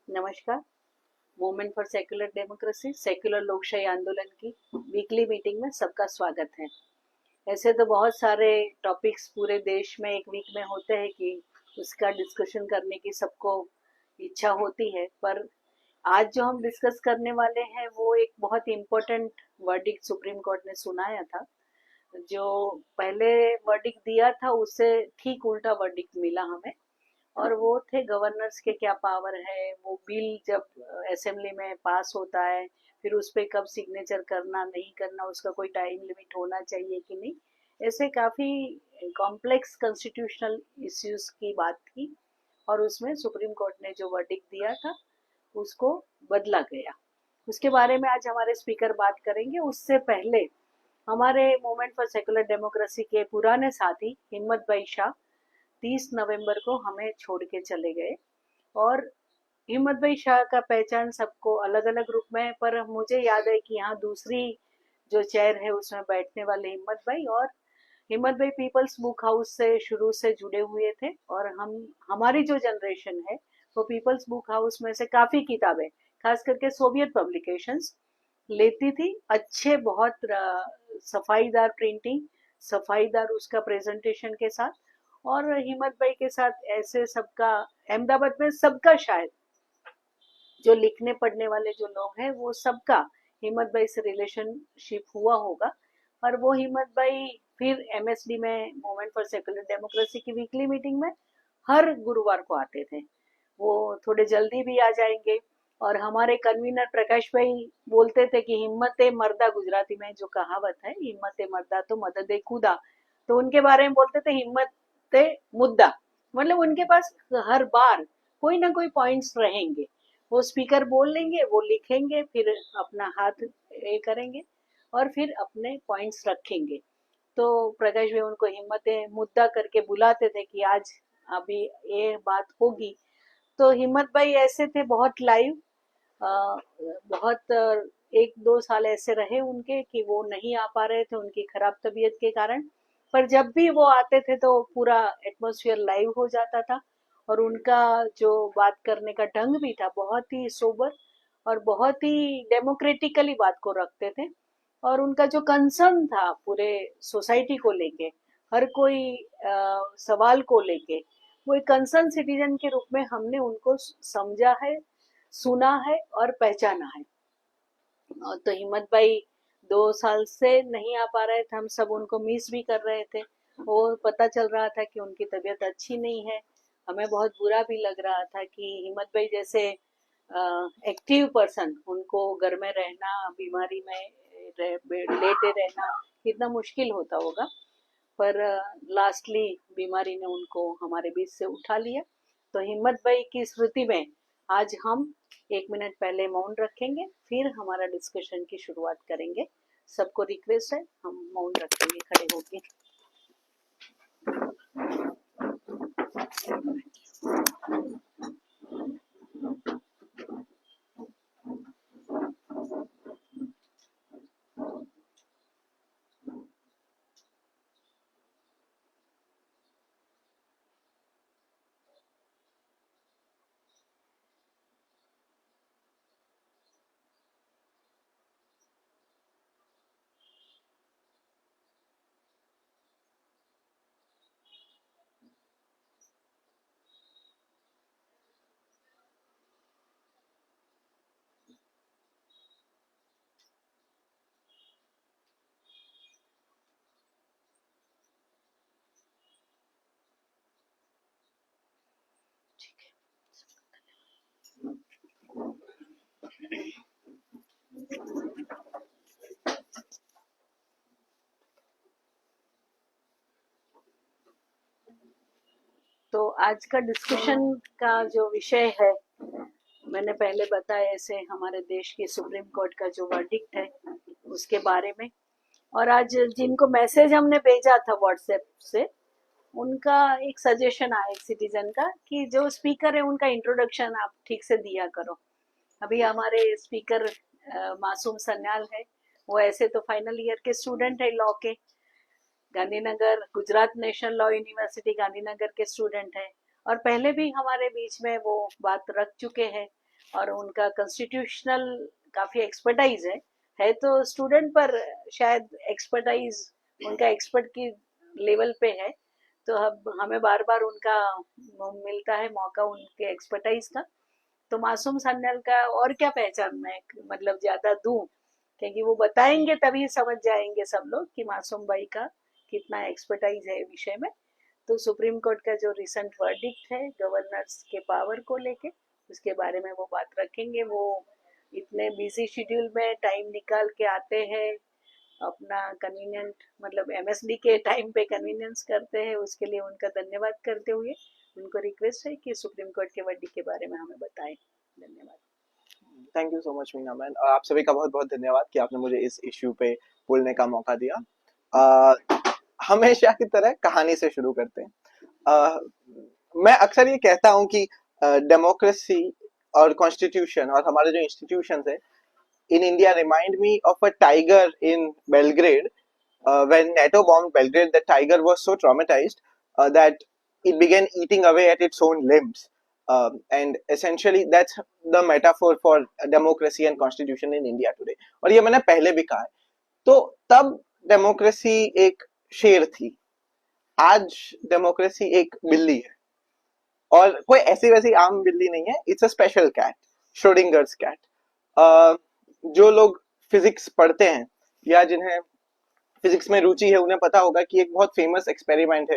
नमस्कार। Movement for secular democracy secular लोकशाही आंदोलन की वीकली मीटिंग में सबका स्वागत है। ऐसे तो बहुत सारे टॉपिक्स पूरे देश में एक वीक में होते हैं कि उसका डिस्कशन करने की सबको इच्छा होती है, पर आज जो हम डिस्कस करने वाले हैं वो एक बहुत इम्पोर्टेंट वर्डिक्ट सुप्रीम कोर्ट ने सुनाया था। जो पहले वर्डिक्ट दिया था उससे ठीक उल्टा वर्डिक्ट मिला हमें, और वो थे गवर्नर्स के क्या पावर है, वो बिल जब असेंबली में पास होता है फिर उस पर कब सिग्नेचर करना नहीं करना, उसका कोई टाइम लिमिट होना चाहिए कि नहीं। ऐसे काफ़ी कॉम्प्लेक्स कॉन्स्टिट्यूशनल इश्यूज की बात की, और उसमें सुप्रीम कोर्ट ने जो वर्डिक्ट दिया था उसको बदला गया। उसके बारे में आज हमारे स्पीकर बात करेंगे। उससे पहले हमारे मूवमेंट फॉर सेकुलर डेमोक्रेसी के पुराने साथी हिम्मत भाई शाह 30 नवंबर को हमें छोड़ के चले गए। और हिम्मत भाई शाह का पहचान सबको अलग अलग रूप में है, पर मुझे याद है कि यहाँ दूसरी जो चेयर है उसमें बैठने वाले हिम्मत भाई पीपल्स बुक हाउस से शुरू से जुड़े हुए थे, और हमारी जो जनरेशन है वो पीपल्स बुक हाउस में से काफ़ी किताबें, खास करके सोवियत पब्लिकेशंस लेती थी। अच्छे बहुत सफाईदार प्रिंटिंग, सफाईदार उसका प्रेजेंटेशन के साथ। और हिम्मत भाई के साथ ऐसे सबका अहमदाबाद में सबका शायद जो लिखने पढ़ने वाले जो लोग हैं वो सबका हिम्मत भाई से रिलेशनशिप हुआ होगा। और वो हिम्मत भाई फिर एमएसडी में मूवमेंट फॉर सेकुलर डेमोक्रेसी की वीकली मीटिंग में हर गुरुवार को आते थे। वो थोड़े जल्दी भी आ जाएंगे। और हमारे कन्वीनर प्रकाश भाई बोलते थे कि हिम्मत मर्दा, गुजराती में जो कहावत है हिम्मत मर्दा तो मदद खुदा, तो उनके बारे में बोलते थे हिम्मत मुद्दा। मतलब उनके पास हर बार कोई ना कोई पॉइंट्स रहेंगे, वो स्पीकर बोल लेंगे, वो लिखेंगे, फिर अपना हाथ ये करेंगे और फिर अपने पॉइंट्स रखेंगे। तो प्रकाश भाई उनको हिम्मत मुद्दा करके बुलाते थे कि आज अभी ये बात होगी। तो हिम्मत भाई ऐसे थे बहुत लाइव। बहुत 1-2 साल ऐसे रहे उनके कि वो नहीं आ पा रहे थे उनकी खराब तबीयत के कारण, पर जब भी वो आते थे तो पूरा एटमॉस्फेयर लाइव हो जाता था। और उनका जो बात करने का ढंग भी था बहुत ही सोबर, और बहुत ही डेमोक्रेटिकली बात को रखते थे। और उनका जो कंसर्न था पूरे सोसाइटी को लेके, हर कोई सवाल को लेके, वो एक कंसर्न सिटीजन के रूप में हमने उनको समझा है, सुना है और पहचाना है। तो हिम्मत भाई 2 साल से नहीं आ पा रहे थे, हम सब उनको मिस भी कर रहे थे। वो पता चल रहा था कि उनकी तबीयत अच्छी नहीं है, हमें बहुत बुरा भी लग रहा था कि हिम्मत भाई जैसे एक्टिव पर्सन, उनको घर में रहना, बीमारी में लेटे रहना कितना मुश्किल होता होगा। पर लास्टली बीमारी ने उनको हमारे बीच से उठा लिया। तो हिम्मत भाई की स्मृति में आज हम 1 मिनट पहले मौन रखेंगे, फिर हमारा डिस्कशन की शुरुआत करेंगे। सबको रिक्वेस्ट है हम मौन रखेंगे खड़े होके। तो आज का डिस्कशन का जो विषय है, मैंने पहले बताया, ऐसे हमारे देश की सुप्रीम कोर्ट का जो वर्डिक्ट है उसके बारे में। और आज जिनको मैसेज हमने भेजा था व्हाट्सएप से, उनका एक सजेशन आया एक सिटीजन का कि जो स्पीकर है उनका इंट्रोडक्शन आप ठीक से दिया करो। अभी हमारे स्पीकर मासूम सन्याल है, वो ऐसे तो फाइनल ईयर के स्टूडेंट है लॉ के, Gandhinagar Gujarat national law university Gandhinagar के स्टूडेंट हैं, और पहले भी हमारे बीच में वो बात रख चुके हैं। और उनका कॉन्स्टिट्यूशनल काफी एक्सपर्टाइज है तो स्टूडेंट पर शायद एक्सपर्टाइज उनका एक्सपर्ट की लेवल पे है, तो अब हमें बार बार उनका मिलता है मौका उनके एक्सपर्टाइज का। तो मासूम सान्याल का और क्या पहचान मैं मतलब ज्यादा दूं, क्योंकि वो बताएंगे तभी समझ जाएंगे सब लोग कि मासूम भाई का कितना एक्सपर्टाइज है विषय में। तो सुप्रीम कोर्ट का जो रिसेंट वर्डिक्ट है गवर्नर्स के पावर को लेके, उसके बारे में वो बात रखेंगे। वो इतने बिजी शेड्यूल में टाइम निकाल के आते हैं, अपना कन्वीनियंट मतलब एमएसडी के टाइम पे कन्वीनियंस करते हैं, उसके लिए उनका धन्यवाद करते हुए उनको रिक्वेस्ट है कि सुप्रीम कोर्ट के वर्डिक्ट के बारे में हमें बताएं। धन्यवाद। Thank you so much Meena man, और आप सभी का बहुत बहुत धन्यवाद कि आपने मुझे इस इश्यू पे बोलने का मौका दिया। हमेशा की तरह कहानी से शुरू करते हैं। मैं अक्सर ये कहता हूँ कि डेमोक्रेसी और कॉन्स्टिट्यूशन और हमारे जो इंस्टीट्यूशंस है in India remind me of a tiger in Belgrade. When NATO bombed Belgrade, the tiger was so traumatized that it began eating away at its own limbs. And essentially, that's the metaphor for democracy and constitution in India today. और ये मैंने पहले भी कहा है। तो तब democracy एक शेर थी, आज डेमोक्रेसी एक बिल्ली है, और कोई ऐसी वैसी आम बिल्ली नहीं है। It's a special cat, Schrodinger's cat. जो लोग फिजिक्स पढ़ते हैं या जिन्हें फिजिक्स में रुचि है उन्हें पता होगा कि एक बहुत फेमस एक्सपेरिमेंट है,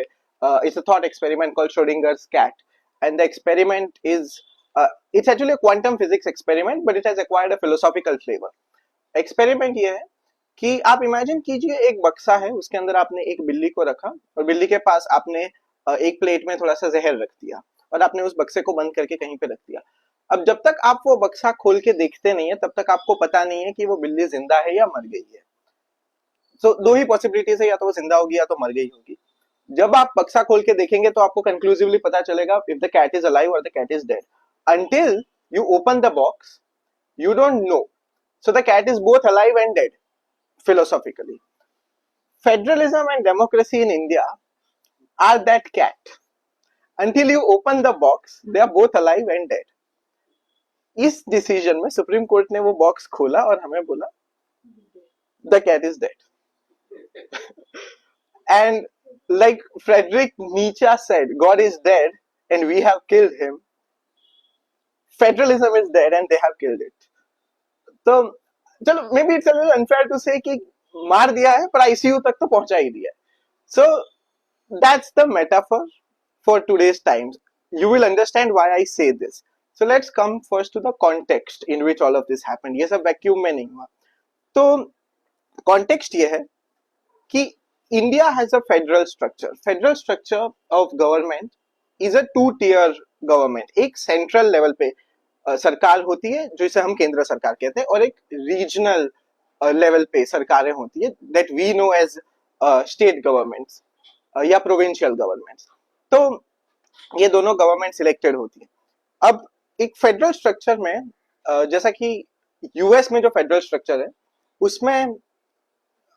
it's a thought experiment called Schrodinger's cat, and the experiment is it's actually a quantum physics experiment but it has acquired a philosophical flavour. Experiment ये है कि आप इमेजिन कीजिए एक बक्सा है, उसके अंदर आपने एक बिल्ली को रखा और बिल्ली के पास आपने एक प्लेट में थोड़ा सा जहर रख दिया और आपने उस बक्से को बंद करके कहीं पे रख दिया। अब जब तक आप वो बक्सा खोल के देखते नहीं है तब तक आपको पता नहीं है कि वो बिल्ली जिंदा है या मर गई है। सो दो ही पॉसिबिलिटीज है, या तो वो जिंदा होगी या तो मर गई होगी। जब आप बक्सा खोल के देखेंगे तो आपको कंक्लूसिवली पता चलेगा if the cat is alive और the cat is dead. Until you open the box you don't know. So the cat is both alive and dead, philosophically. Federalism and democracy in India are that cat. Until you open the box, they are both alive and dead. इस decision में supreme court ने वो box खोला और हमें बोला the cat is dead. And like Friedrich Nietzsche said, God is dead and we have killed him. Federalism is dead and they have killed it. तो चलो maybe it's unfair to say कि मार दिया है पर ICU तक तो पहुंचा ही दिया है। So that's the metaphor for today's times. You will understand why I say this. So let's come first to the context in which all of this happened. ये सब वैक्यूम में नहीं हुआ। तो कॉन्टेक्स्ट ये है कि India has a federal structure. Federal structure of government is a two tier government. एक सेंट्रल लेवल पे सरकार होती है जिसे हम केंद्र सरकार कहते हैं, और एक रीजनल लेवल पे सरकारें होती है that we know as state governments या प्रोविंशियल गवर्नमेंट्स। तो ये दोनों गवर्नमेंट सिलेक्टेड होती है। अब एक फेडरल स्ट्रक्चर में जैसा कि यूएस में जो फेडरल स्ट्रक्चर है उसमें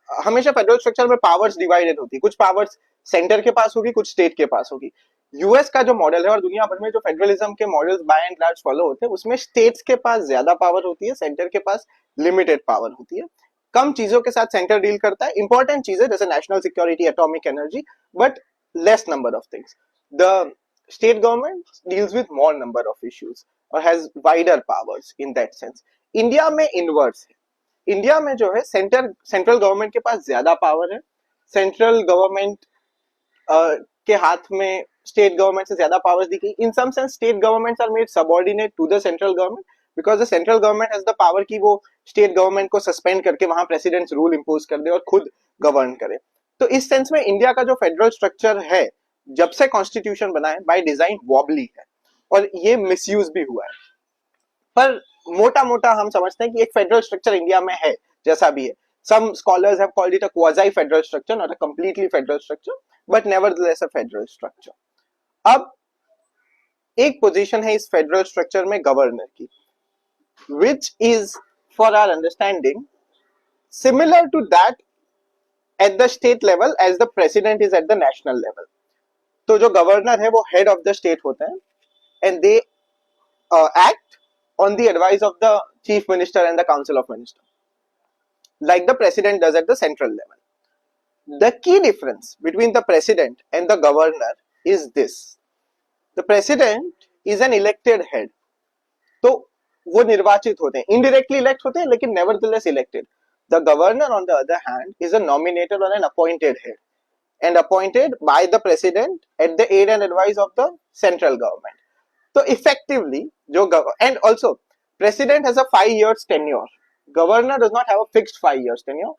हमेशा फेडरल स्ट्रक्चर में पावर्स डिवाइडेड होती है। कुछ पावर्स सेंटर के पास होगी, कुछ स्टेट के पास होगी। यूएस का जो मॉडल है और दुनिया भर में जो फेडरलिज्म के models by and large follow होते हैं उसमें स्टेट्स के पास ज्यादा पावर होती है, सेंटर के पास लिमिटेड पावर होती है। कम चीजों के साथ सेंटर डील करता है, इंपॉर्टेंट चीजें जैसे national security, atomic energy, but less number of things. The state government deals with more number of issues और has wider powers in that sense. India में इनवर्स है। इंडिया में जो है सेंट्रल गवर्नमेंट के पास ज्यादा पावर है। सेंट्रल गवर्नमेंट के हाथ में स्टेट गवर्नमेंट से ज्यादा पावर्स दी गई। In some sense state governments are made subordinate to the central government because the central government has the power कि वो स्टेट गवर्नमेंट को सस्पेंड करके वहां प्रेसिडेंट्स रूल इंपोज कर दे और खुद गवर्न करे। तो इस सेंस में इंडिया का जो फेडरल स्ट्रक्चर है जब से कॉन्स्टिट्यूशन बना है बाय डिजाइन वॉबली है और ये मिसयूज भी हुआ है। पर मोटा मोटा हम समझते हैं कि एक फेडरल स्ट्रक्चर इंडिया में है जैसा भी है। Some scholars have called it a quasi-federal structure, not a completely federal structure, but nevertheless a federal structure. अब एक पोजीशन है इस फेडरल स्ट्रक्चर में गवर्नर की, which is for our understanding similar to that at the state level as the president is at the national level. तो जो governor है वो हेड ऑफ द स्टेट होते हैं and they act on the advice of the chief minister and the council of ministers, like the president does at the central level. The key difference between the president and the governor is this: the president is an elected head. तो वो निर्वाचित होते हैं, indirectly elect होते हैं, लेकिन nevertheless elected. The governor, on the other hand, is a nominated or an appointed head and appointed by the president at the aid and advice of the central government. So effectively, and also president has a 5 years tenure. Governor does not have a fixed 5 years tenure.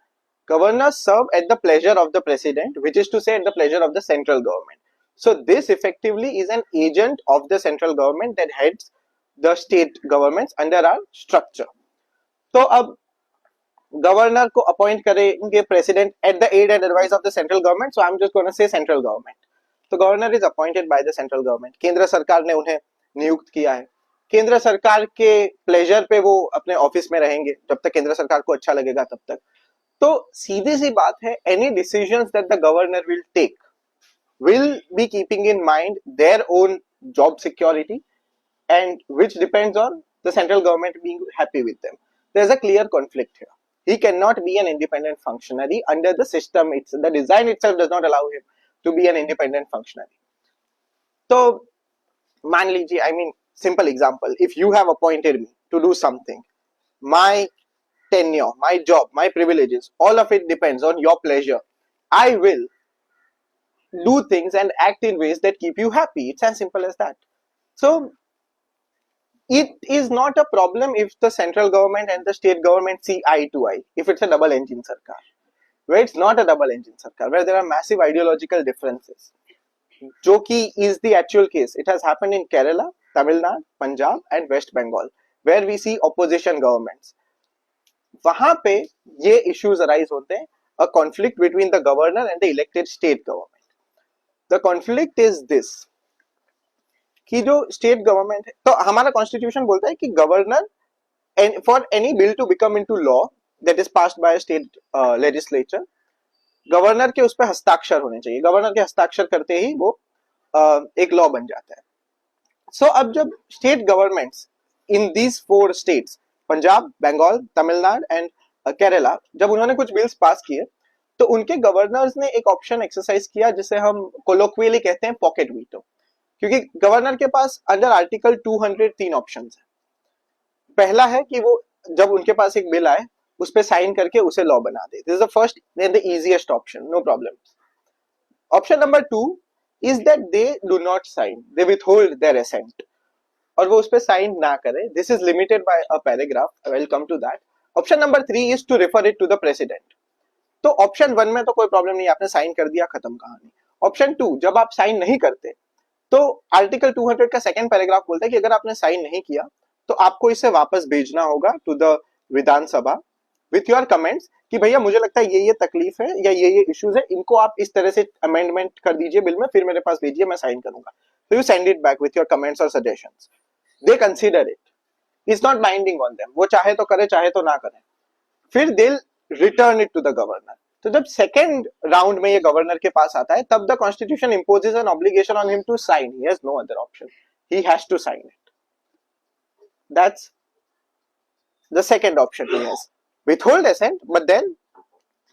Governors serve at the pleasure of the president, which is to say at the pleasure of the central government. So this effectively is an agent of the central government that heads the state governments under our structure. तो अब governor को appoint करेंगे president at the aid and advice of the central government. So I am just gonna say central government. तो governor is appointed by the central government. केंद्र सरकार ने उन्हें नियुक्त किया है. केंद्र सरकार के प्लेजर पे वो अपने ऑफिस में रहेंगे जब तक केंद्र सरकार को अच्छा लगेगा तब तक. तो सीधी सी बात है, any decisions that the governor will take will be keeping in mind their own job security and which depends on the central government being happy with them. There's a clear conflict here. He cannot be an independent functionary under the system. The design itself does not allow him to be an independent functionary. So, मान लीजिए, I mean, simple example, if you have appointed me to do something, my tenure, my job, my privileges, all of it depends on your pleasure. I will do things and act in ways that keep you happy. It's as simple as that. So it is not a problem if the central government and the state government see eye to eye, if it's a double engine sarkar. Where it's not a double engine sarkar, where there are massive ideological differences, jo ki is the actual case. It has happened in Kerala, Tamil Nadu, Punjab and West Bengal, where we see opposition governments. वहां पे ये issues arise होते हैं, a conflict between the governor and the elected state government. The conflict is this, कि जो state government है, तो हमारा कॉन्स्टिट्यूशन बोलता है कि governor for any bill to become into law that is passed by state legislature, governor के उस पर हस्ताक्षर होने चाहिए. गवर्नर के हस्ताक्षर करते ही वो एक लॉ बन जाता है. सो अब जब state governments in these 4 states, Punjab, Bengal, Tamil Nadu and Kerala, जब उन्होंने कुछ बिल्स पास किए तो उनके गवर्नर्स ने एक ऑप्शन एक्सरसाइज किया जिसे हम कोलोक्वियली कहते हैं पॉकेट वीटो. क्योंकि गवर्नर के पास अंडर आर्टिकल 200 3 ऑप्शंस हैं. पहला है कि वो जब उनके पास एक बिल आए उस पे साइन करके उसे लॉ बना दे. This is the first and the easiest option, no problem. Option number 2 is that they do not sign, they withhold their assent, और वो उस पे साइन ना करे. This is limited by a paragraph, I will come to that. Option number 3 is to refer it to the president. तो option 1 में तो कोई प्रॉब्लम नहीं, आपने साइन कर दिया, खत्म कहानी. ऑप्शन 2, जब आप साइन नहीं करते तो आर्टिकल 200 का सेकंड पैराग्राफ बोलता है कि अगर आपने साइन नहीं किया तो आपको इसे वापस भेजना होगा to the Vidhan Sabha with your comments कि भैया मुझे लगता है ये तकलीफ है या ये इश्यूज है, इनको आप इस तरह से अमेंडमेंट कर दीजिए बिल में, फिर मेरे पास भेजिए, मैं साइन करूंगा. तो you send it back with your comments और suggestions. They consider it, it's not binding on them. वो चाहे तो करे, चाहे तो ना करे. फिर they return it to the governor. तो जब सेकेंड राउंड में ये गवर्नर के पास आता है तब the constitution imposes an obligation on him to sign. He has no other option, he has to sign it. That's the second option. He has withhold assent but then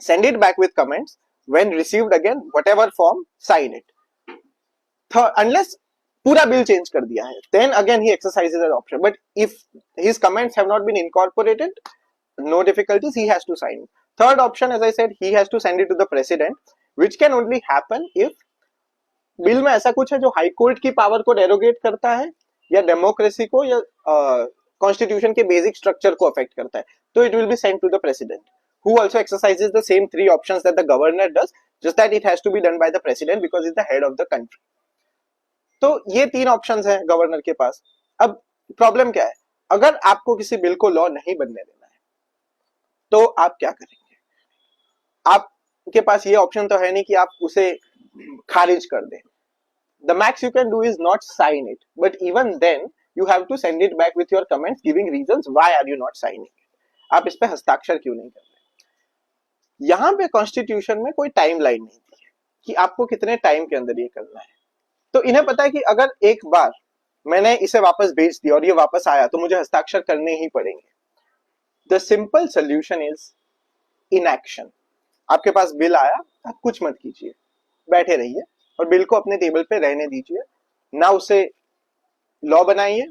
send it back with comments. When received again, whatever form, sign it. Unless पूरा bill change कर दिया है, then again he exercises that option. But if his comments have not been incorporated, no difficulties, he has to sign. Third option, as I said, he has to send it to the president, which can only happen if bill में ऐसा कुछ है जो high court की power को derogate करता है या डेमोक्रेसी को या कॉन्स्टिट्यूशन के बेसिक स्ट्रक्चर को अफेक्ट करता है. तो it will be sent to the president, who also exercises the same 3 options that the governor does, just that it has to be done by the president because he's the head of the country. तो ये 3 options हैं governor के पास. अब problem क्या है, अगर आपको किसी बिल को लॉ नहीं बनने देना है तो आप क्या करेंगे? आपके पास ये ऑप्शन तो है नहीं कि आप उसे खारिज कर दें. The max you can do is not sign it, but even then you have to send it back with your comments giving reasons why are you not signing it. आप इस पे हस्ताक्षर क्यों नहीं कर रहे? यहां पे कॉन्स्टिट्यूशन में कोई टाइम लाइन नहीं दी है कि आपको कितने टाइम के अंदर ये करना है. तो इन्हें पता है कि अगर एक बार मैंने इसे वापस भेज दिया और ये वापस आया तो मुझे हस्ताक्षर करने ही पड़ेंगे. The simple solution is inaction. आपके पास बिल आया, आप कुछ मत कीजिए, बैठे रहिए और बिल को अपने टेबल पे रहने दीजिए, ना उसे लॉ बनाइए,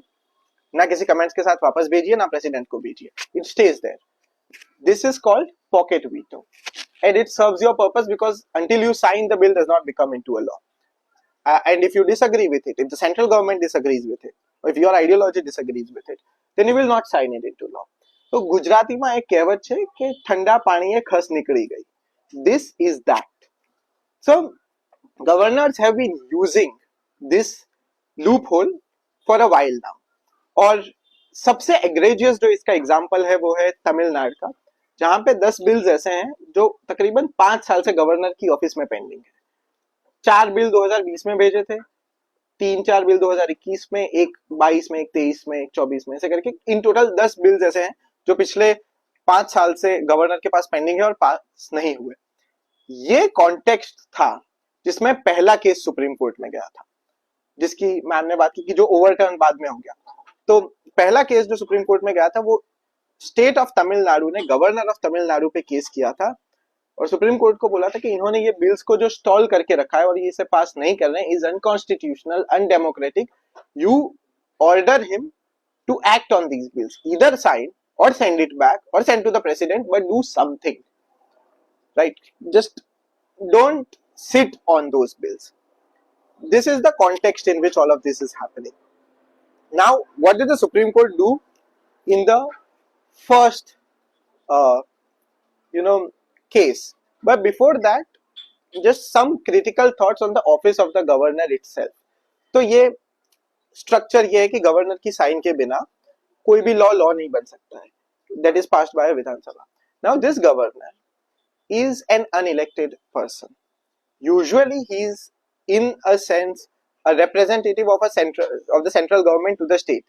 ना किसी कमेंट्स के साथ वापस भेजिए, ना प्रेसिडेंट को भेजिए. It stays there. This is called pocket veto and it serves your purpose because until you sign the bill does not become into a law. And if you disagree with it, if the central government disagrees with it, or if your ideology disagrees with it, then you will not sign it into law. તો ગુજરાતીમાં એક કહેવત છે કે ઠંડા પાણીએ ખસ નીકળી ગઈ. This is that. So governors have been using this loophole for a while now. और सबसे egregious जो इसका एग्जाम्पल है वो है तमिलनाडु का, जहां पे 10 बिल्स ऐसे हैं जो तकरीबन 5 साल से गवर्नर की ऑफिस में पेंडिंग है. 4 बिल 2020 में भेजे थे, 3-4 बिल 2021 में, एक 22 में, एक 23 में, एक 24 में, ऐसे करके इन टोटल 10 बिल्स ऐसे हैं जो पिछले 5 साल से गवर्नर के पास पेंडिंग है और पास नहीं हुए. ये कॉन्टेक्स्ट था जिसमें पहला केस सुप्रीम कोर्ट में गया था, जिसकी मैम ने बात की कि जो ओवरटर्न बाद में हो गया. तो पहला केस जो सुप्रीम कोर्ट में गया था वो स्टेट ऑफ तमिलनाडु ने गवर्नर ऑफ तमिलनाडु पे केस किया था और सुप्रीम कोर्ट को बोला था कि इन्होंने ये बिल्स को जो स्टॉल करके रखा है और ये इसे पास नहीं कर रहे हैं is unconstitutional, undemocratic. You order him to act on these bills, either sign or send it back or send to the president, but do something, right? Just don't sit on those bills. This is the context in which all of this is happening. Now, what did the Supreme Court do in the first case? But before that, just some critical thoughts on the office of the governor itself. तो ये structure ये है कि governor की sign के बिना कोई भी लॉ नहीं बन सकता है. That is passed by a Vidhan Sabha. Now this governor is an unelected person. Usually he is in a sense a representative of the central government to the state.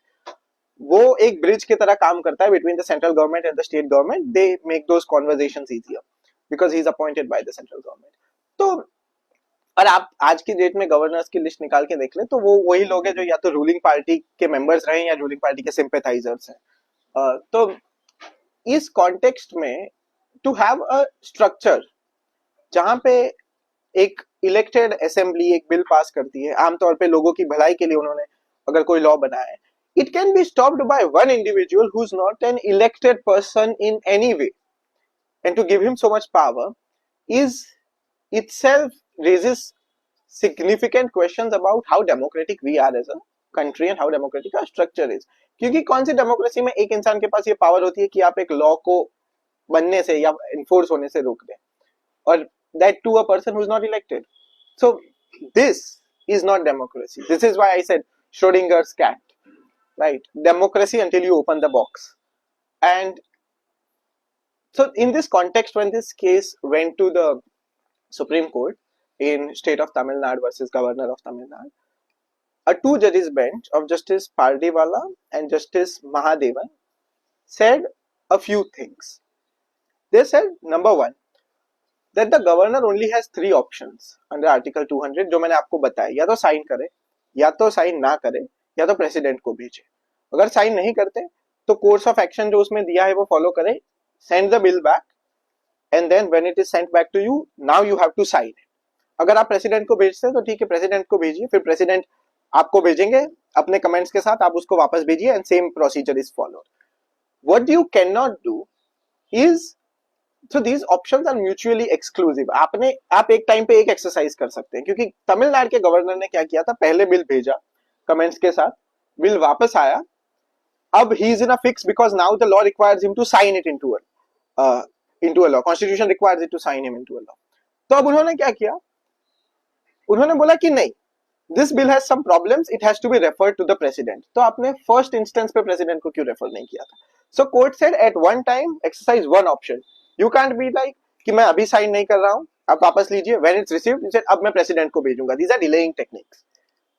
वो एक ब्रिज की तरह काम करता है between the central government and the state government. They make those conversations easier because he is appointed by the central government. तो और आप आज की डेट में गवर्नर्स की लिस्ट निकाल के देख ले तो वो वही लोग हैं जो या तो रूलिंग पार्टी के मेंबर्स रहे या रूलिंग पार्टी के सिंपैथाइजर्स हैं. तो इस कॉन्टेक्स्ट में टू हैव अ स्ट्रक्चर जहां पे एक इलेक्टेड असेंबली एक बिल पास करती है, आमतौर पे लोगों की भलाई के लिए उन्होंने अगर कोई लॉ बनाया है, it can be stopped by one individual who is not an elected person in any way, and to give him so much power is itself raises significant questions about how democratic we are as a country and how democratic our structure is. क्योंकि कौन सी democracy में एक इंसान के पास ये power होती है कि आप एक लॉ को बनने से या इन्फोर्स होने से रोक दें, और that to a person who is not elected. So this is not democracy. This is why I said Schrodinger's cat, right? Democracy until you open the box. And so in this context, when this case went to the Supreme Court in state of Tamil Nadu versus governor of Tamil Nadu, a 2 judges bench of Justice Pardiwala and Justice Mahadevan said a few things. They said, number one, that the governor only has 3 options under Article 200 जो मैंने आपको बताया, या तो sign करे, या तो sign ना करे, या तो प्रेसिडेंट को भेजे. अगर साइन नहीं करते तो कोर्स ऑफ एक्शन जो उसमें दिया है वो फॉलो करे, send the bill back, and then when it is sent back to you, now you have to sign it. अगर आप प्रेसिडेंट को भेजते हैं तो ठीक है, प्रेसिडेंट को भेजिए, फिर प्रेसिडेंट आपको भेजेंगे अपने कमेंट्स के साथ, आप उसको वापस भेजिए, and same procedure is followed. What you can not do is, so these options are mutually exclusive. आप एक टाइम पे एक एक्सरसाइज कर सकते हैं, क्योंकि तमिलनाडु के गवर्नर ने क्या किया था, पहले बिल भेजा कमेंट्स के साथ, बिल वापस आया, अब he is in a fix because now the law requires him to sign it into a law, constitution requires it to sign him into a law. तो अब उन्होंने क्या किया, उन्होंने बोला कि नहीं, this bill has some problems, it has to be referred to the president. तो आपने फर्स्ट इंस्टेंस पे प्रेसिडेंट को क्यों रेफर नहीं किया था? So court said at one time exercise one option. You can't be like कि मैं अभी साइन नहीं कर रहा हूं, आप वापस लीजिए, when it's received, अब मैं प्रेसिडेंट को भेजूंगा. These are delaying techniques.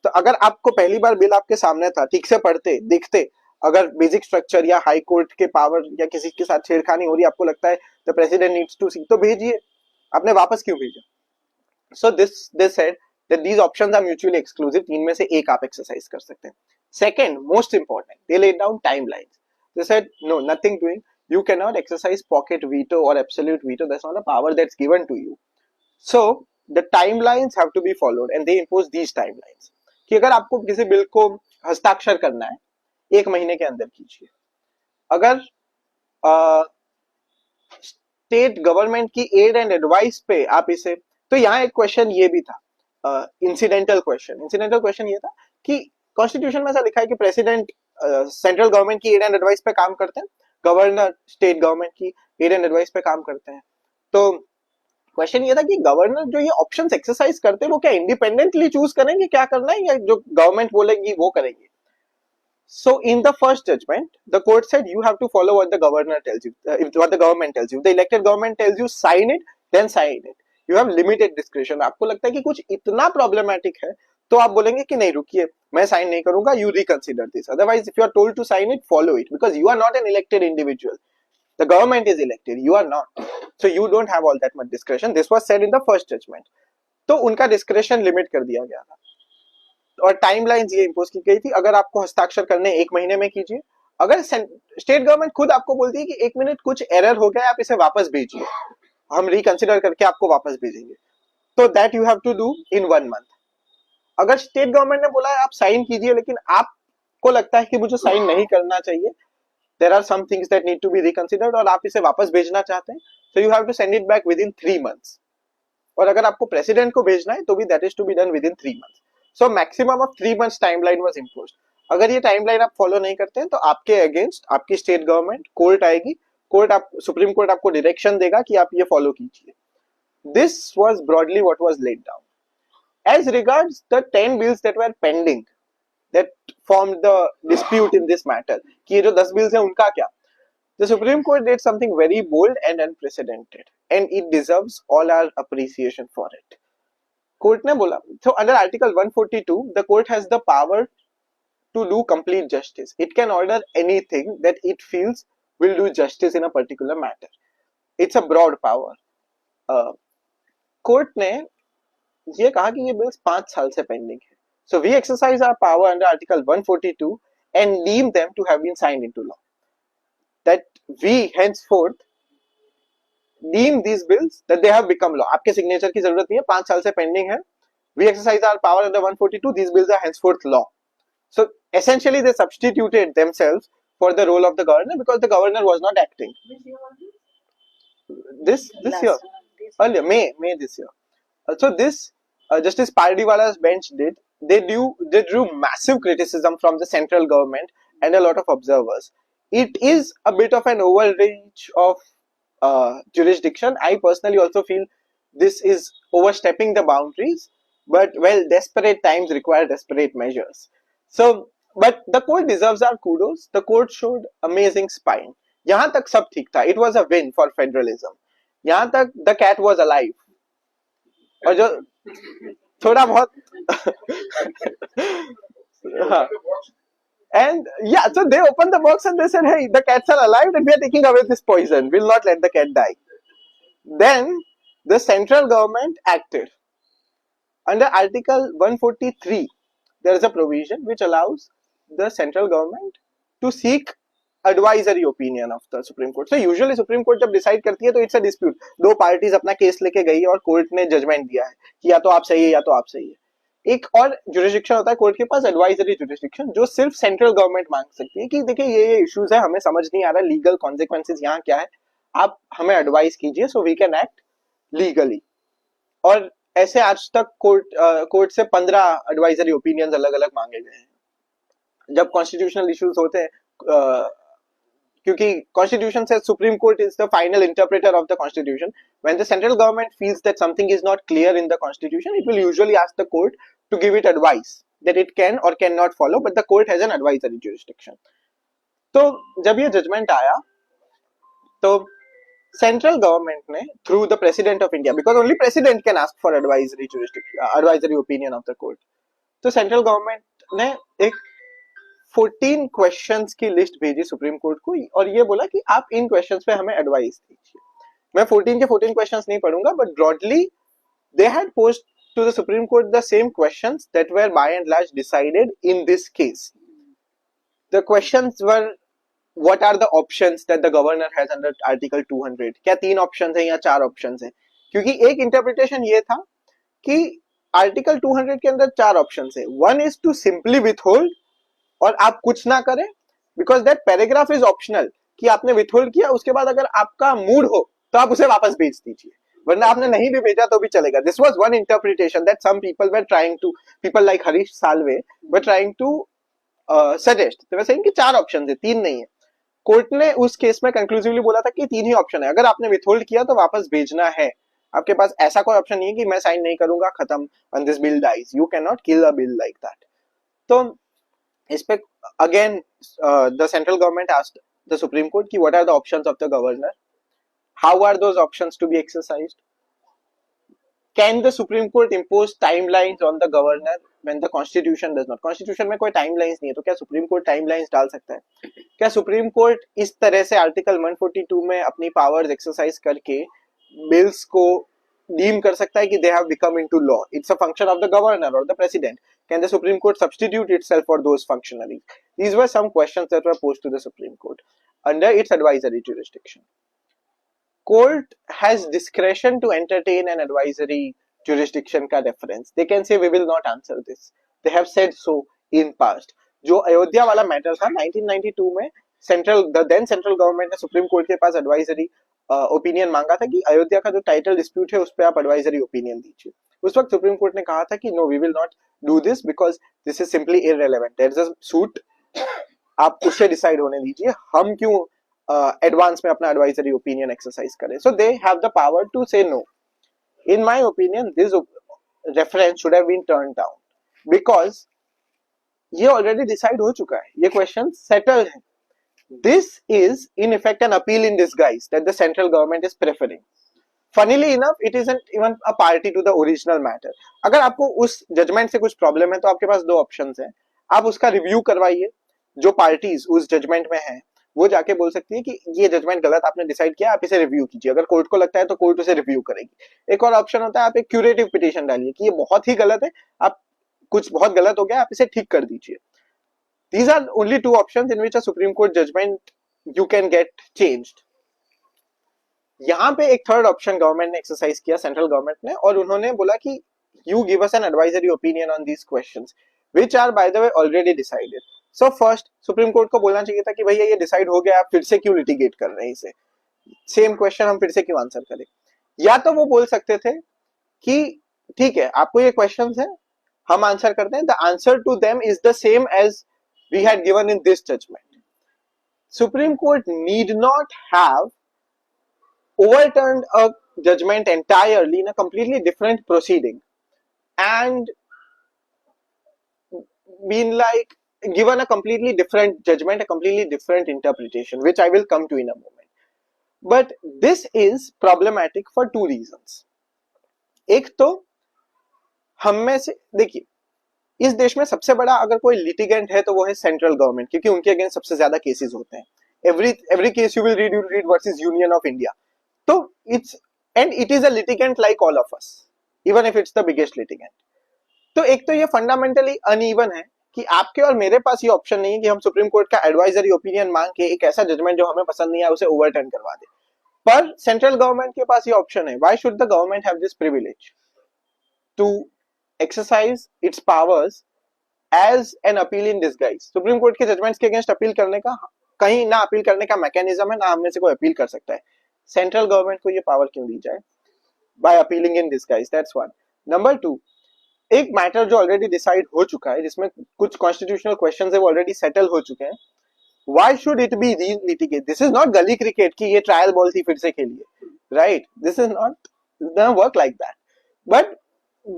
तो अगर आपको पहली बार बिल आपके सामने था, ठीक से पढ़ते देखते, अगर बेसिक स्ट्रक्चर या हाई कोर्ट के पावर या किसी के साथ छेड़खानी हो रही, आपको लगता है द प्रेसिडेंट नीड्स टू सी, तो भेजिए. आपने वापस क्यों भेजा? So this said that these options are mutually exclusive. 3 में से एक आप एक्सरसाइज कर सकते हैं. Second, most important, they laid down timelines. They said, no, nothing doing. You cannot exercise pocket veto or absolute veto. That's not a power that's given to you. So the timelines have to be followed, and they impose these timelines. कि अगर आपको किसी bill को हस्ताक्षर करना है, 1 महीने के अंदर कीजिए. अगर स्टेट गवर्नमेंट की एड एंड एडवाइस पे आप इसे, तो यहाँ एक क्वेश्चन ये भी था, इंसिडेंटल क्वेश्चन ये था कि कॉन्स्टिट्यूशन में ऐसा लिखा है कि प्रेसिडेंट सेंट्रल गवर्नमेंट की एड एंड एडवाइस पे काम करते हैं, गवर्नर स्टेट गवर्नमेंट की एड एंड एडवाइस पे काम करते हैं. तो क्वेश्चन ये था कि गवर्नर जो ये ऑप्शंस एक्सरसाइज करते हैं वो क्या इंडिपेंडेंटली चूज करेंगे क्या करना है, या जो गवर्नमेंट बोलेगी वो करेंगे. So in the first judgment, the court said you have to follow what the governor tells you, what the government tells you. The elected government tells you sign it, then sign it. You have limited discretion. आपको लगता है कि कुछ इतना problematic है, तो आप बोलेंगे कि नहीं रुकिए, मैं sign नहीं करूंगा. You reconsider this. Otherwise, if you are told to sign it, follow it, because you are not an elected individual. The government is elected. You are not. So you don't have all that much discretion. This was said in the first judgment. तो उनका discretion limit कर दिया गया था. और timelines ये impose की गई थी, अगर आपको हस्ताक्षर करने 1 महीने में कीजिए. अगर स्टेट गवर्नमेंट खुद आपको बोलती है कि 1 मिनट कुछ एरर हो गया, आप इसे वापस भेजिए, हम रिकंसिडर करके आपको वापस भेजेंगे, तो that you have to do in 1 month. अगर स्टेट गवर्नमेंट ने बोला है आप साइन कीजिए, लेकिन आपको लगता है कि मुझे साइन नहीं करना चाहिए, there are some things that need to be reconsidered, और आप इसे वापस भेजना चाहते हैं, so you have to send it back within 3 months. और अगर आपको प्रेसिडेंट को भेजना है तो भी that is to be done within 3 months. So maximum of 3 months timeline was imposed. अगर ये टाइमलाइन आप फॉलो नहीं करते हैं तो आपके अगेंस्ट आपकी स्टेट गवर्नमेंट कोर्ट आएगी, कोर्ट आप सुप्रीम कोर्ट आपको डायरेक्शन देगा कि आप ये फॉलो कीजिए. This was broadly what was laid down. As regards the 10 bills that were pending, that formed the dispute in this matter, कि ये जो 10 bills हैं उनका क्या, the Supreme Court did something very bold and unprecedented, and it deserves all our appreciation for it. Court ने बोला, so under article 142 the court has the power to do complete justice. It can order anything that it feels will do justice in a particular matter. It's a broad power. Court ने ये कहा कि ये bills 5 साल से pending है, so we exercise our power under article 142 and deem them to have been signed into law. That we henceforth deem these bills that they have become law. आपके signature की जरूरत नहीं है, 5 साल से पेंडिंग है. We exercise our power under 142. These bills are henceforth law. So essentially they substituted themselves for the role of the governor, because the governor was not acting. This year, earlier May this year. So this Justice Pardiwala's bench did. They drew massive criticism from the central government and a lot of observers. It is a bit of an overreach of jurisdiction. I personally also feel this is overstepping the boundaries, but well, desperate times require desperate measures. So, but the court deserves our kudos. The court showed amazing spine. यहाँ तक सब ठीक था. It was a win for federalism. यहाँ तक the cat was alive. और जो थोड़ा बहुत हाँ. And yeah, so they opened the box and they said, hey, the cats are alive and we are taking away this poison. We'll not let the cat die. Then the central government acted. Under Article 143, there is a provision which allows the central government to seek advisory opinion of the Supreme Court. So usually Supreme Court जब decide करती है तो it's a dispute. 2 parties अपना case लेके गई और court ने judgement दिया है कि या तो आप सही है या तो आप सही है. एक और जुरिस्डिक्शन होता है कोर्ट के पास, एडवाइजरी जुरिस्डिक्शन, जो सिर्फ सेंट्रल गवर्नमेंट मांग सकती है कि देखिए ये इश्यूज है, हमें समझ नहीं आ रहा लीगल कॉन्सिक्वेंसेस यहाँ क्या है, आप हमें एडवाइस कीजिए so we can act legally. और ऐसे आज तक कोर्ट से 15 एडवाइजरी ओपिनियंस अलग अलग मांगे गए हैं. जब कॉन्स्टिट्यूशनल इश्यूज होते हैं, क्योंकि कॉन्स्टिट्यूशन से supreme court is the final interpreter of the constitution. When the central government feels that something is not clear in the constitution, it will usually ask the court to give it advice that it can or can not follow, but the court has an advisory jurisdiction. तो जब ये judgement आया तो central government ने through the president of India, because only president can ask for advisory opinion of the court, तो central government ने एक 14 questions की लिस्ट भेजी सुप्रीम कोर्ट को और ये बोला कि आप इन क्वेश्चंस पे हमें एडवाइस दीजिए. मैं 14 के 14 क्वेश्चंस नहीं पढ़ूंगा, but broadly they had posed to the supreme court the same questions that were by and large decided in this case. the questions were what are the options that the governor has under article 200, क्या 3 options हैं या 4 options हैं, क्योंकि एक interpretation ये था कि article 200 के अंदर 4 ऑप्शंस है, one is to simply withhold और आप कुछ ना करें because that paragraph is optional, कि आपने विथहोल्ड किया उसके बाद अगर आपका मूड हो तो आप उसे वापस भेज दीजिए, वरना आपने नहीं भी भेजा तो भी चलेगा. This was one interpretation that some people were trying to, people like Harish Salve were trying to suggest. तो वैसे इनके 4 ऑप्शन है, 3 नहीं है. कोर्ट ने उस केस में कंक्लूसिवली बोला था कि 3 ही ऑप्शन है, अगर आपने विथहोल्ड किया तो वापस भेजना है, आपके पास ऐसा कोई ऑप्शन नहीं है कि मैं साइन नहीं करूंगा खत्म, when this bill dies you can not kill a bill like that. तो इस पे again the central government asked the supreme Court कि what are the options of the governor, how are those options to be exercised, can the supreme Court impose timelines on the governor when the constitution does not. Constitution में कोई timelines नहीं है, तो क्या supreme court timelines डाल सकता है? क्या सुप्रीम कोर्ट इस तरह से आर्टिकल 142 में अपनी पावर्स एक्सरसाइज करके बिल्स को डीम कर सकता है कि they have become into law? It's a function of the governor और the president. Can the Supreme Court substitute itself for those functionaries? These were some questions that were posed to the Supreme Court under its advisory jurisdiction. Court has discretion to entertain an advisory jurisdiction का reference. They can say we will not answer this. They have said so in past. जो अयोध्या वाला matter था 1992 में, the then central government ने Supreme Court के पास advisory opinion मांगा था कि अयोध्या का जो टाइटल डिस्प्यूट है उस पर आप एडवाइजरी ओपिनियन दीजिए. उस वक्त सुप्रीम कोर्ट ने कहा था कि no we will not do this because this is simply irrelevant, there is a suit, आप उससे डिसाइड होने दीजिए, हम क्यों एडवांस में अपना एडवाइजरी ओपिनियन एक्सरसाइज करें. So they have the power to say no. In my opinion this reference should have been turn down because ये ऑलरेडी डिसाइड हो चुका है, ये क्वेश्चन सेटल्ड है. This is in effect an appeal in disguise that the central government is preferring. Funnily enough, it isn't even a party to the original matter. अगर आपको उस judgement से कुछ प्रॉब्लम है तो आपके पास 2 ऑप्शंस हैं. आप उसका रिव्यू करवाइए, जो पार्टीज उस जजमेंट में हैं वो जाके बोल सकती है कि ये जजमेंट गलत आपने डिसाइड किया, आप इसे रिव्यू कीजिए. अगर कोर्ट को लगता है तो कोर्ट उसे रिव्यू करेगी. एक और ऑप्शन होता है, आप एक क्यूरेटिव पिटीशन डालिए कि ये बहुत ही गलत है, आप कुछ बहुत गलत हो गया, आप इसे ठीक कर दीजिए. These are only 2 options in which a Supreme Court judgment you can get changed. यहाँ पे एक थर्ड ऑप्शन गवर्नमेंट ने एक्सरसाइज किया, सेंट्रल गवर्नमेंट ने, और उन्होंने बोला कि you give us an advisory opinion on these questions which are by the way already decided. So first supreme court को बोलना चाहिए था कि भैया ये डिसाइड हो गया, आप फिर से क्यों लिटिगेट कर रहे हैं इसे, सेम क्वेश्चन हम फिर से क्यों आंसर करें. या तो वो बोल सकते थे कि ठीक है आपको ये क्वेश्चंस है, हम आंसर करते हैं, the answer to them is the same as we had given in this judgment. Supreme Court need not have overturned a judgment entirely in a completely different proceeding and been like given a completely different judgment, a completely different interpretation, which I will come to in a moment. But this is problematic for 2 reasons. एक तो हम में से देखिए, इस देश में सबसे बड़ा अगर कोई लिटिगेंट है तो वो है सेंट्रल गवर्नमेंट, क्योंकि उनके अगेंस्ट सबसे ज्यादा केसेस होते हैं. Every case you will read versus Union of India. तो it is a litigant like all of us, even if it's the biggest litigant. तो एक तो ये फंडामेंटली अनइवन है कि आपके और मेरे पास ये ऑप्शन नहीं है कि हम सुप्रीम कोर्ट का एडवाइजरी ओपिनियन मांग के एक ऐसा जजमेंट जो हमें पसंद नहीं है उसे ओवरटर्न करवा दे. पर सेंट्रल गवर्नमेंट के पास ये ऑप्शन है. Why should the government have this privilege to exercise its powers as an appeal in disguise? Supreme court के जजमेंट्स के अगेंस्ट अपील करने का कहीं ना अपील करने का मैकेनिज्म है, ना हम में से कोई अपील कर सकता है. सेंट्रल गवर्नमेंट को ये पावर क्यों दी जाए? By appealing in disguise. That's one. Number 2, एक मैटर जो ऑलरेडी डिसाइड हो चुका है, जिसमें कुछ कॉन्स्टिट्यूशनल क्वेश्चंस है वो ऑलरेडी सेटल हो चुके हैं, why should it be relitigate? This is not गली क्रिकेट कि ये ट्रायल बॉल थी फिर से खेलिए, right? This is not work like that. But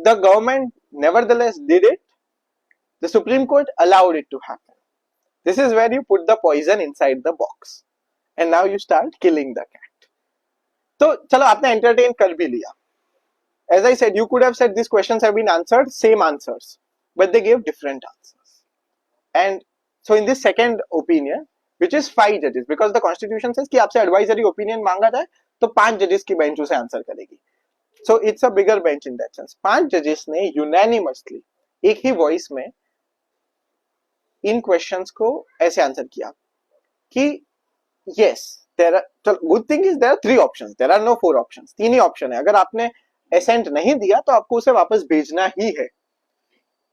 the government nevertheless did it. The Supreme Court allowed it to happen. This is where you put the poison inside the box and now you start killing the cat. तो चलो आपने entertain कर भी लिया. As I said, you could have said these questions have been answered, same answers, but they gave different answers. And so in this second opinion, which is 5 judges, because the constitution says कि आपसे advisory opinion मांगा जाए तो 5 judges की bench उसे answer करेगी. So it's a bigger bench in that sense. 5 जजेस ने यूनानिमसली एक ही वॉइस में इन क्वेश्चंस को ऐसे आंसर किया कि yes there are, good thing is there are 3 options, there are no 4 options, 3 ही ऑप्शन है, अगर आपने एसेंट नहीं दिया तो आपको उसे वापस भेजना ही है,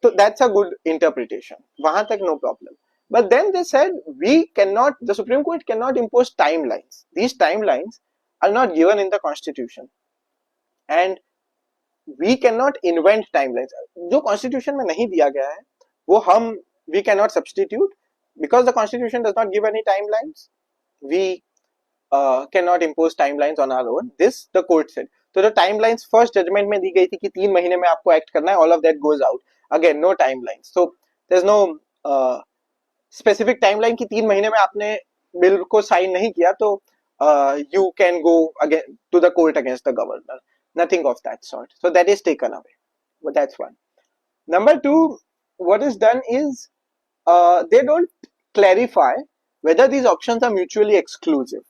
तो दैट्स अ गुड इंटरप्रिटेशन, वहां तक no problem. But then they said we cannot, the Supreme Court cannot impose timelines. These timelines are not given in the Constitution, and we cannot invent timelines. जो Constitution में नहीं दिया गया है वो हम we cannot substitute, because the Constitution does not give any timelines. We cannot impose timelines on our own. This the court said. तो जो timelines first judgment में दी गई थी कि 3 महीने में आपको act करना है, all of that goes out. Again, no timelines. So there's no specific timeline की 3 महीने में आपने बिल को साइन नहीं किया तो you can go again to the court against the governor, nothing of that sort, so that is taken away. But that's one. Number 2, what is done is they don't clarify whether these options are mutually exclusive.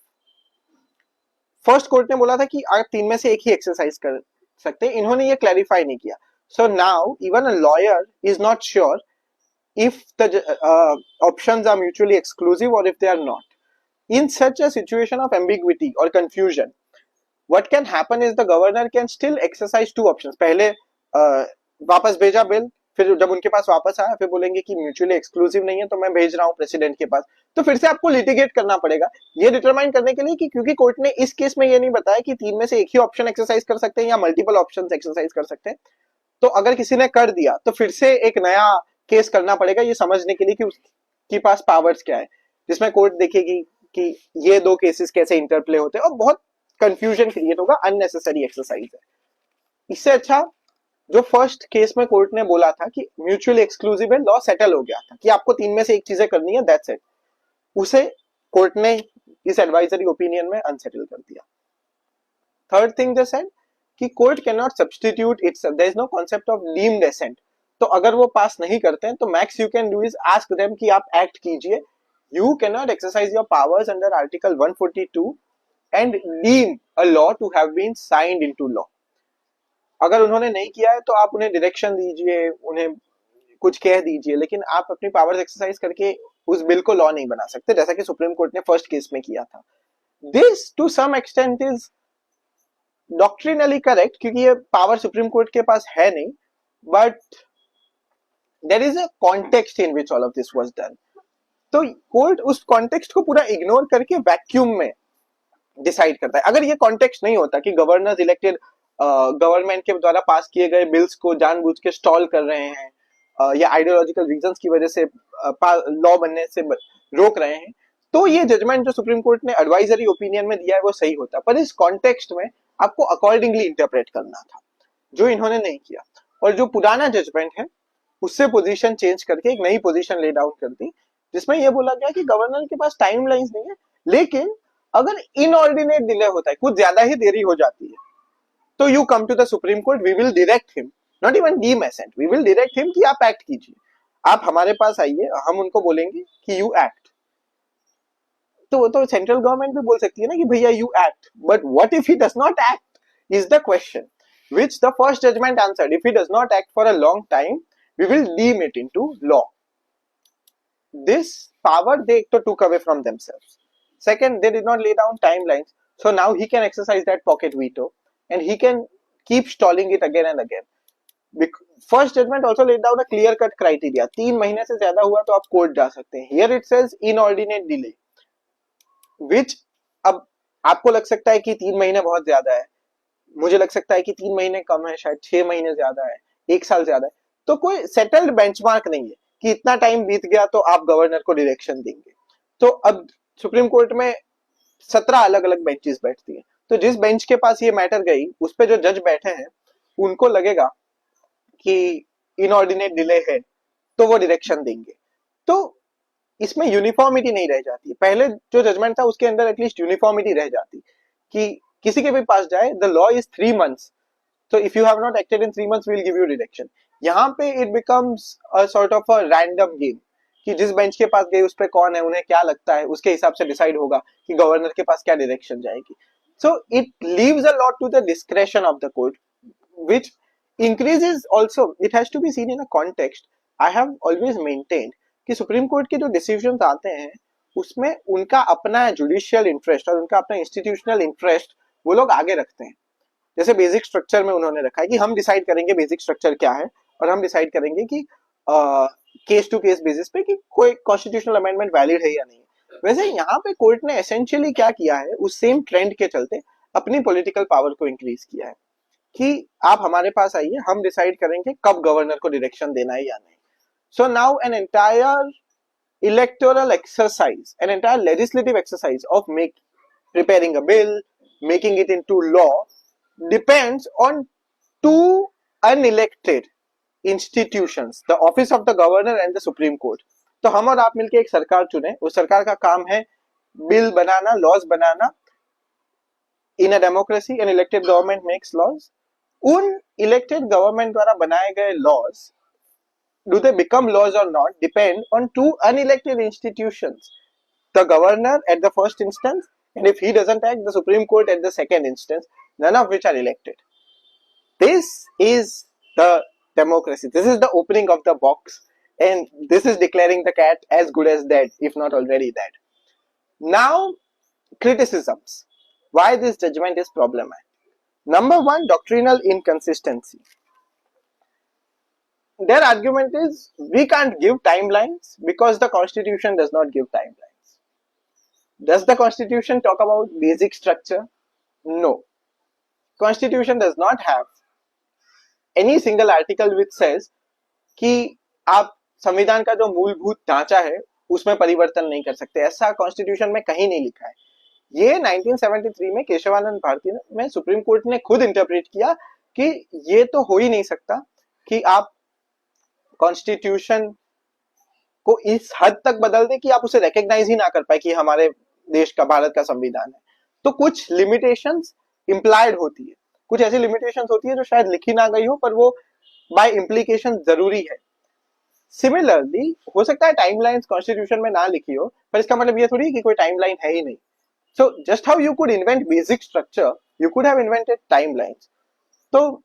First court ने बोला था कि आप 3 में से एक ही exercise कर सकते हैं, इन्होंने ये क्लैरिफाई नहीं किया. So now even a lawyer is not sure if the options are mutually exclusive or if they are not. In such a situation of ambiguity or confusion, what can happen is the governor can still exercise 2 options. पहले वापस भेजा bill, फिर जब उनके पास वापस आया फिर बोलेंगे कि म्यूचुअली एक्सक्लूसिव नहीं है तो मैं भेज रहा हूँ प्रेसिडेंट के पास, तो फिर से आपको लिटिगेट करना पड़ेगा ये डिटरमाइन करने के लिए कि क्योंकि कोर्ट ने इस केस में ये नहीं बताया कि 3 में से एक ही ऑप्शन एक्सरसाइज कर सकते हैं या मल्टीपल ऑप्शन एक्सरसाइज कर सकते हैं. तो अगर किसी ने कर दिया तो फिर से एक नया केस करना पड़ेगा ये समझने के लिए कि उसके पास पावर्स क्या है, जिसमें कोर्ट देखेगी कि ये 2 केसेस कैसे इंटरप्ले होते हैं, और बहुत कंफ्यूजन क्रिएट होगा, अननेसेसरी एक्सरसाइज है. इससे अच्छा जो फर्स्ट केस में कोर्ट ने बोला था कि म्यूचुअली एक्सक्लूसिव है, लॉ सेटल हो गया था कि आपको 3 में से एक चीजें करनी है, दैट्स इट, उसे कोर्ट ने इस एडवाइजरी ओपिनियन में अनसेटल कर दिया. थर्ड थिंग दे सेड कि court can not substitute itself, there is no concept of deemed assent. तो अगर वो पास नहीं करते हैं तो max you can do is ask them कि आप एक्ट कीजिए. You can not exercise your powers under article 142 and deem a law to have been signed into law. अगर उन्होंने नहीं किया है तो आप उन्हें डायरेक्शन दीजिए, उन्हें कुछ कह दीजिए, लेकिन आप अपनी पावर्स एक्सरसाइज करके उस बिल को लॉ नहीं बना सकते, जैसा कि सुप्रीम कोर्ट ने फर्स्ट केस में किया था. This to some extent is doctrinally correct क्योंकि ये पावर सुप्रीम कोर्ट के पास है नहीं, but there is a context in which all of this was done. तो कोर्ट उस कॉन्टेक्स्ट को पूरा इग्नोर करके वैक्यूम में डिसाइड करता है. अगर ये कॉन्टेक्स्ट नहीं होता कि गवर्नर्स इलेक्टेड गवर्नमेंट के द्वारा पास किए गए बिल्स को जानबूझ के स्टॉल कर रहे हैं या आइडियोलॉजिकल रीजंस की वजह से लॉ बनने से रोक रहे हैं, तो ये जजमेंट जो सुप्रीम कोर्ट ने एडवाइजरी ओपिनियन में दिया है वो सही होता. पर इस कॉन्टेक्स्ट में आपको अकॉर्डिंगली इंटरप्रेट करना था, जो इन्होंने नहीं किया. और जो पुराना जजमेंट है उससे पोजीशन चेंज करके एक नई पोजीशन ले डाउन कर दी, जिसमें यह बोला गया कि गवर्नर के पास टाइम लाइंस नहीं है, लेकिन अगर इनऑर्डिनेट डिले होता है, कुछ ज्यादा ही देरी हो जाती है, तो you come to the supreme court, we will direct him, not even deem assent, we will direct him कि आप एक्ट कीजिए, आप हमारे पास आइए, हम उनको बोलेंगे कि यू एक्ट. तो सेंट्रल गवर्नमेंट भी बोल सकती है ना कि भैया you act, but what if he does not act is the question which the first judgment answered. If he does not act for a long time, we will deem it into law. This power they took away from themselves. Second, they did not lay down timelines, so now he can exercise that pocket veto and he can keep stalling it again and again. First judgment also laid down a clear cut criteria. 3 महीने से ज्यादा हुआ तो आप court जा सकते हैं. Here it says inordinate delay, which अब आपको लग सकता है कि 3 महीने बहुत ज्यादा है, मुझे लग सकता है कि 3 महीने कम है, शायद 6 महीने ज्यादा है, 1 साल ज्यादा है. तो कोई सेटल्ड बेंचमार्क नहीं है कि इतना टाइम बीत गया तो आप गवर्नर को डायरेक्शन देंगे. तो अब सुप्रीम कोर्ट में 17 अलग अलग बेंचेस बैठती हैं, तो जिस बेंच के पास ये मैटर गई उस पे जो जज बैठे हैं उनको लगेगा कि इनऑर्डिनेट डिले है तो वो डायरेक्शन देंगे. तो इसमें यूनिफॉर्मिटी नहीं रह जाती. पहले जो जजमेंट था उसके अंदर एटलीस्ट यूनिफॉर्मिटी रह जाती कि किसी के भी पास जाए, the law is 3 months, so if you have not acted in 3 months we will give you direction. यहाँ पे it becomes a sort of a random game कि जिस बेंच के पास गए उस पे कौन है, उन्हें क्या लगता है, उसके हिसाब से डिसाइड होगा कि गवर्नर के पास क्या डायरेक्शन जाएगी. So it leaves a lot to the discretion of the court, which increases also. It has to be seen in a context. I have always maintained कि सुप्रीम कोर्ट के जो decisions आते हैं उसमें उनका अपना जुडिशियल इंटरेस्ट और उनका अपना इंस्टीट्यूशनल इंटरेस्ट वो लोग आगे रखते हैं। जैसे बेसिक स्ट्रक्चर में उन्होंने रखा है कि हम डिसाइड करेंगे बेसिक स्ट्रक्चर क्या है और हम डिसाइड करेंगे कि केस टू केस बेसिस पे कि कोई कॉन्स्टिट्यूशनल अमेंडमेंट वैलिड है या नहीं। वैसे यहाँ पे कोर्ट ने एसेंशियली क्या किया है, उस सेम ट्रेंड के चलते अपनी पॉलिटिकल पावर को इंक्रीज किया है कि आप हमारे पास आइए, हम डिसाइड करेंगे कब गवर्नर को डायरेक्शन देना है या नहीं। So now an entire electoral exercise, an entire legislative exercise of preparing a bill, making it into law, depends on two unelected institutions, the office of the governor and the Supreme Court. तो हम और आप मिलके एक सरकार चुने, उस सरकार का काम है बिल बनाना, लॉज बनाना। In a democracy an elected government makes laws. उन इलेक्टेड गवर्नमेंट द्वारा बनाए गए laws, do they become laws or not, depend on two unelected institutions, the governor at the first instance, and if he doesn't act, the Supreme Court at the second instance, none of which are elected. This is the democracy. This is the opening of the box, and this is declaring the cat as good as dead, if not already dead. Now, criticisms. Why this judgment is problematic? Number one, doctrinal inconsistency. Their argument is we can't give timelines because the constitution does not give timelines. Does the constitution talk about basic structure? No. Constitution does not have any single article which says कि आप संविधान का जो मूलभूत ढांचा है उसमें परिवर्तन नहीं कर सकते, ऐसा कॉन्स्टिट्यूशन में कहीं नहीं लिखा है। ये 1973 में केशवानंद भारती में सुप्रीम कोर्ट ने खुद इंटरप्रेट किया कि ये तो हो ही नहीं सकता कि आप कॉन्स्टिट्यूशन को इस हद तक बदल दे कि आप उसे रिकॉग्नाइज ही ना कर पाए कि हमारे देश का, भारत का संविधान है। तो कुछ लिमिटेशंस इंप्लाइड होती है, कुछ ऐसी लिमिटेशंस होती है जो शायद लिखी ना गई हो पर वो बाय इम्प्लीकेशन जरूरी है। सिमिलरली हो सकता है टाइमलाइंस कॉन्स्टिट्यूशन में ना लिखी हो, पर इसका मतलब ये थोड़ी कि कोई टाइमलाइन है ही नहीं। So just how you could invent basic structure, you could have invented timelines. तो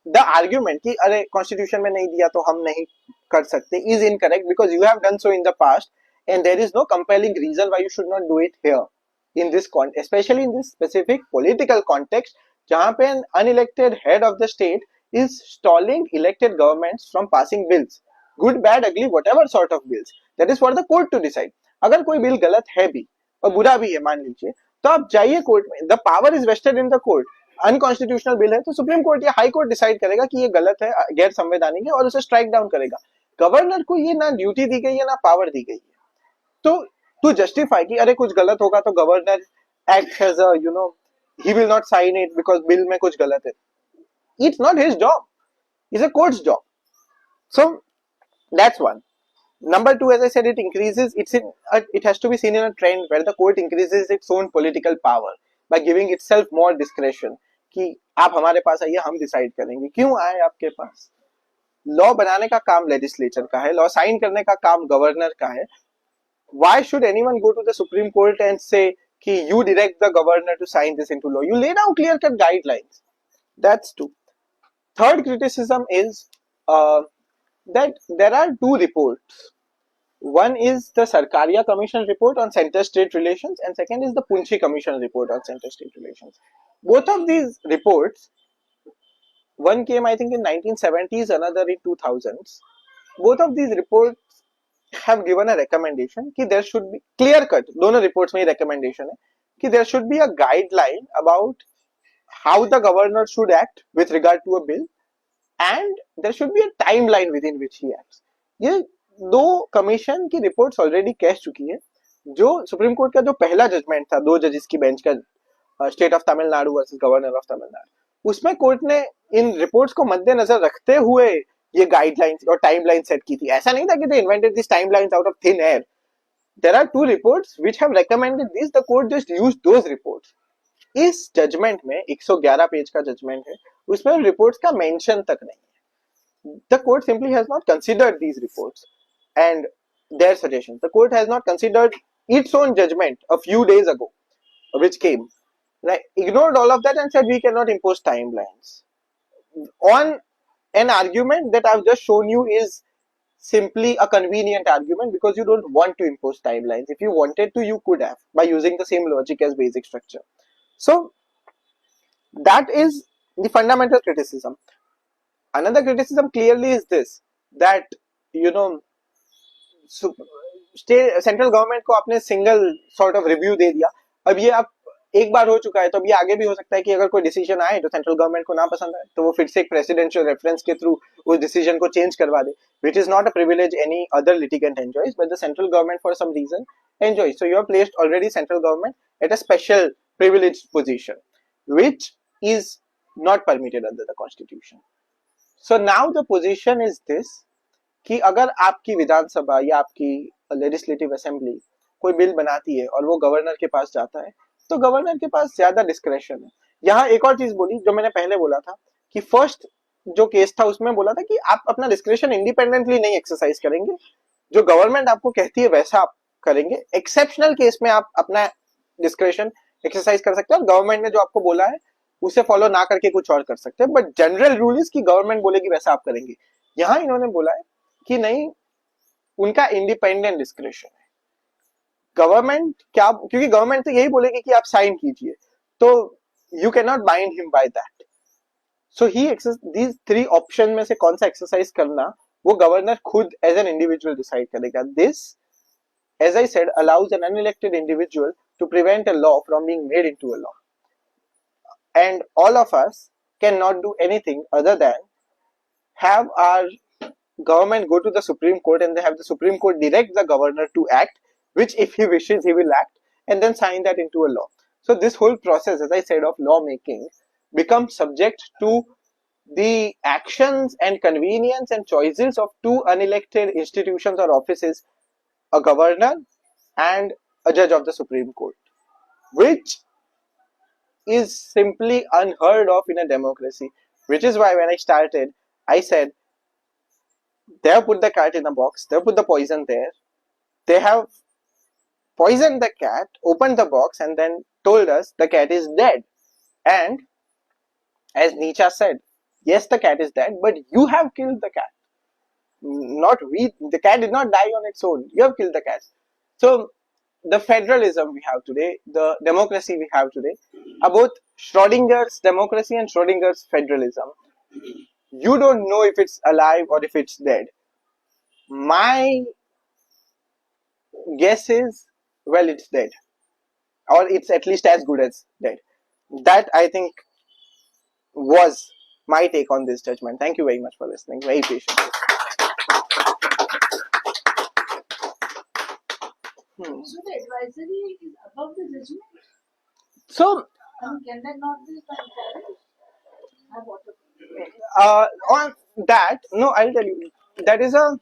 the argument कि अरे कॉन्स्टिट्यूशन में नहीं दिया तो हम नहीं कर सकते is incorrect because you have done so in the past and there is no compelling reason why you should not do it here in this especially in this specific political context जहाँ पे an unelected head of the state is stalling elected governments from passing bills, good, bad, ugly, whatever sort of bills. That is for the court to decide. अगर कोई bill गलत है भी और बुरा भी है मान लीजिए, तो आप जाइए कोर्ट में, the power is vested in the court. Unconstitutional bill है तो सुप्रीम कोर्ट या हाई कोर्ट डिसाइड करेगा कि ये गलत है, गैर संवैधानिक है और उसे स्ट्राइक डाउन करेगा। गवर्नर को ये ना ड्यूटी दी गई है ना पावर दी गई है। तो टू जस्टिफाई कि अरे कुछ गलत होगा तो governor act as a he will not sign it because bill में कुछ गलत है, it's not his job, it's a court's job. So that's one. Number two, as I said, it has to be seen in a trend where the court increases its own political power by giving itself more discretion कि आप हमारे पास आइए, हम decide करेंगे। क्यों आए आपके पास? Law बनाने का काम लेजिस्लेचर का है, लॉ साइन करने का काम गवर्नर का है। Why should anyone go to the Supreme Court and say कि you direct the governor to sign this into law? You lay down clear-cut guidelines. That's two. Third criticism is that there are two reports. One is the Sarkaria Commission report on center-state relations and second is the Punchi Commission report on center-state relations. Both of these reports, one came I think in 1970s, another in 2000s. Both of these reports have given a recommendation कि there should be clear-cut, दोनों reports में recommendation है कि there should be a guideline about how the governor should act with regard to a bill and there should be a timeline within which he acts. ये दो commission की reports already कह चुकी है। जो सुप्रीम कोर्ट का जो पहला जजमेंट था 2 जजेस की बेंच का, state of Tamil Nadu versus governor of Tamil Nadu, उसमें कोर्ट ने इन रिपोर्ट्स को मद्देनजर रखते हुए ये गाइडलाइंस और टाइमलाइन सेट की थी। ऐसा नहीं था कि they invented this timelines out of thin air. There are 2 reports which have recommended this, the court just used those reports. इस जजमेंट में 111 पेज का जजमेंट है, उसमें रिपोर्ट्स का मेंशन तक नहीं है। The court simply has not considered these reports and their suggestions. The court has not considered its own judgment a few days ago, which came, like, ignored all of that and said we cannot impose timelines on an argument that I've just shown you is simply a convenient argument because you don't want to impose timelines. If you wanted to, you could have by using the same logic as basic structure. So that is the fundamental criticism. Another criticism clearly is this, that you know state central government को आपने single sort of review दे दिया. अब ये आप एक बार हो चुका है, तो अब ये आगे भी हो सकता है कि अगर कोई डिसीजन आए तो सेंट्रल गवर्नमेंट को ना पसंद आए तो वो फिर से एक प्रेसिडेंशियल रेफरेंस के थ्रू उस डिसीजन को चेंज करवा दे, which is not a privilege any other litigant enjoys, but the central government for some reason enjoys. So you have placed already central government at a special privileged position, which is not permitted under the constitution. So now the position is this, कि अगर आपकी विधानसभा या आपकी legislative assembly कोई bill बनाती है और वो गवर्नर के पास जाता है, तो गवर्नर के पास ज्यादा डिस्क्रेशन है. यहाँ एक और चीज बोली जो मैंने पहले बोला था कि फर्स्ट जो केस था उसमें बोला था कि आप अपना डिस्क्रेशन इंडिपेंडेंटली नहीं एक्सरसाइज करेंगे, जो गवर्नमेंट आपको कहती है वैसा आप करेंगे. एक्सेप्शनल केस में आप अपना डिस्क्रेशन एक्सरसाइज कर सकते हैं और गवर्नमेंट ने जो आपको बोला है उसे फॉलो ना करके कुछ और कर सकते हैं, बट जनरल रूल इज कि गवर्नमेंट बोलेगी वैसा आप करेंगे. यहाँ इन्होंने बोला है कि नहीं, उनका इंडिपेंडेंट डिस्क्रेशन है. गवर्नमेंट क्या, क्योंकि गवर्नमेंट तो यही बोलेगी कि आप साइन कीजिए, तो you can not bind him by that. So he these three option में से कौन सा एक्सरसाइज करना वो गवर्नर खुद एज एन इंडिविजुअल डिसाइड करेगा. This, as I said, allows an unelected individual to prevent a law from being made into a law. And all of us cannot do anything other than have our government go to the Supreme Court and they have the Supreme Court direct the governor to act, which if he wishes he will act, and then sign that into a law. So this whole process, as I said, of lawmaking becomes subject to the actions and convenience and choices of two unelected institutions or offices, a governor and a judge of the Supreme Court, which is simply unheard of in a democracy. Which is why when I started, I said, they have put the cat in the box, they have put the poison there, they have poisoned the cat, opened the box and then told us the cat is dead. And as Nietzsche said, yes, the cat is dead, but you have killed the cat. Not we, the cat did not die on its own, you have killed the cat. So the federalism we have today, the democracy we have today, are both Schrodinger's democracy and Schrodinger's federalism. You don't know if it's alive or if it's dead. My guess is, well, it's dead, or it's at least as good as dead. That, I think, was my take on this judgment. Thank you very much for listening. Very patient. So the advisory is above the judgment? So, Can that not be compared? on that, no, I'll tell you, that is a